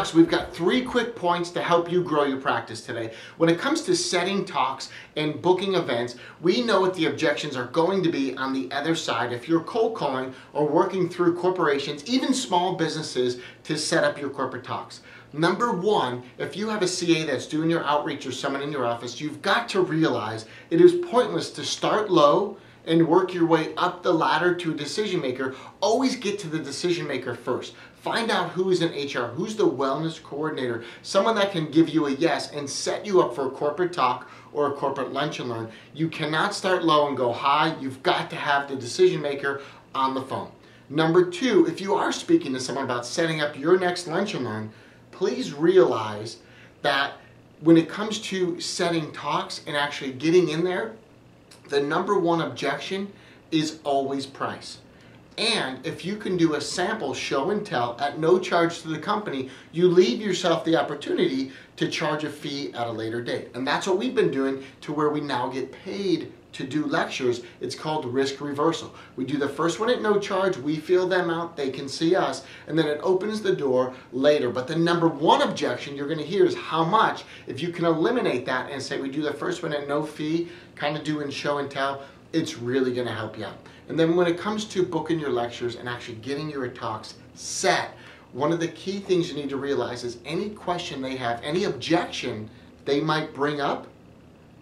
Talks, we've got 3 quick points to help you grow your practice today. When it comes to setting talks and booking events, we know what the objections are going to be on the other side if you're cold calling or working through corporations, even small businesses, to set up your corporate talks. Number 1, if you have a CA that's doing your outreach or someone in your office, you've got to realize it is pointless to start low and work your way up the ladder to a decision maker. Always get to the decision maker first. Find out who is in HR, who's the wellness coordinator, someone that can give you a yes and set you up for a corporate talk or a corporate lunch and learn. You cannot start low and go high. You've got to have the decision maker on the phone. Number 2, if you are speaking to someone about setting up your next lunch and learn, please realize that when it comes to setting talks and actually getting in there, the number 1 objection is always price. And if you can do a sample show and tell at no charge to the company, you leave yourself the opportunity to charge a fee at a later date. And that's what we've been doing to where we now get paid to do lectures. It's called risk reversal. We do the first one at no charge, we fill them out, they can see us, and then it opens the door later. But the number 1 objection you're going to hear is how much. If you can eliminate that and say we do the first one at no fee, kind of do in show and tell, it's really going to help you out. And then when it comes to booking your lectures and actually getting your talks set, one of the key things you need to realize is any question they have, any objection they might bring up,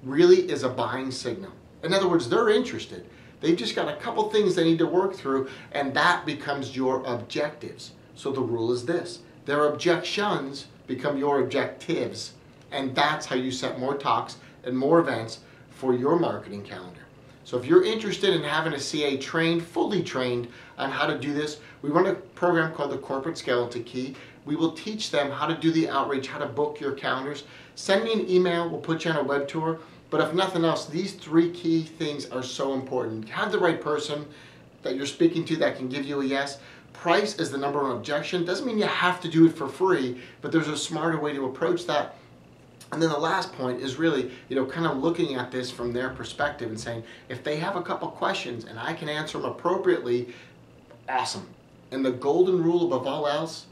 really is a buying signal. In other words, they're interested. They've just got a couple things they need to work through, and that becomes your objectives. So the rule is this: their objections become your objectives, and that's how you set more talks and more events for your marketing calendar. So if you're interested in having a CA trained, fully trained on how to do this, we run a program called the Corporate Skeleton Key. We will teach them how to do the outreach, how to book your calendars. Send me an email, we'll put you on a web tour. But if nothing else, these 3 key things are so important. Have the right person that you're speaking to that can give you a yes. Price is the number 1 objection. Doesn't mean you have to do it for free, but there's a smarter way to approach that. And then the last point is really, kind of looking at this from their perspective and saying, if they have a couple questions and I can answer them appropriately, awesome. And the golden rule above all else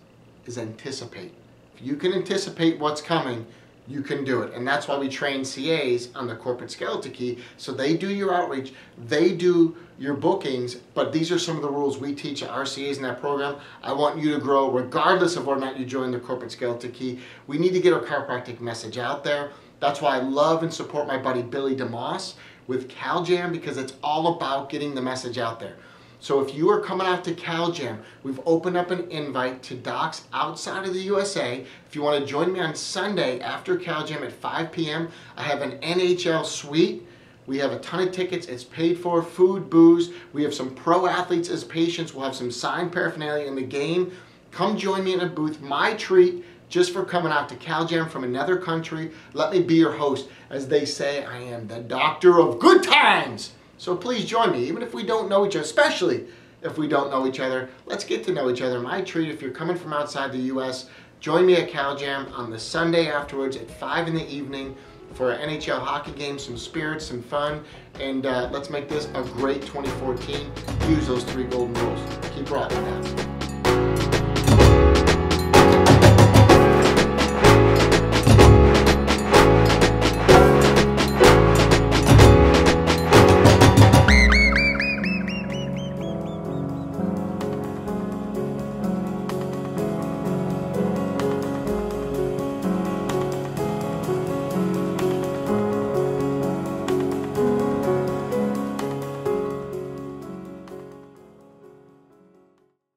is anticipate. If you can anticipate what's coming, you can do it. And that's why we train CAs on the Corporate Skeleton Key. So they do your outreach, they do your bookings, but these are some of the rules we teach our CAs in that program. I want you to grow regardless of whether or not you join the Corporate Skeleton Key. We need to get our chiropractic message out there. That's why I love and support my buddy Billy DeMoss with CalJam, because it's all about getting the message out there. So if you are coming out to CalJam, we've opened up an invite to docs outside of the USA. If you want to join me on Sunday after CalJam at 5 p.m., I have an NHL suite. We have a ton of tickets. It's paid for, food, booze. We have some pro athletes as patients. We'll have some signed paraphernalia in the game. Come join me in a booth. My treat, just for coming out to CalJam from another country. Let me be your host. As they say, I am the doctor of good times. So please join me, even if we don't know each other, especially if we don't know each other. Let's get to know each other. My treat, if you're coming from outside the U.S., join me at CalJam on the Sunday afterwards at 5 in the evening for an NHL hockey game, some spirits, some fun, and let's make this a great 2014. Use those 3 golden rules. Keep rocking that.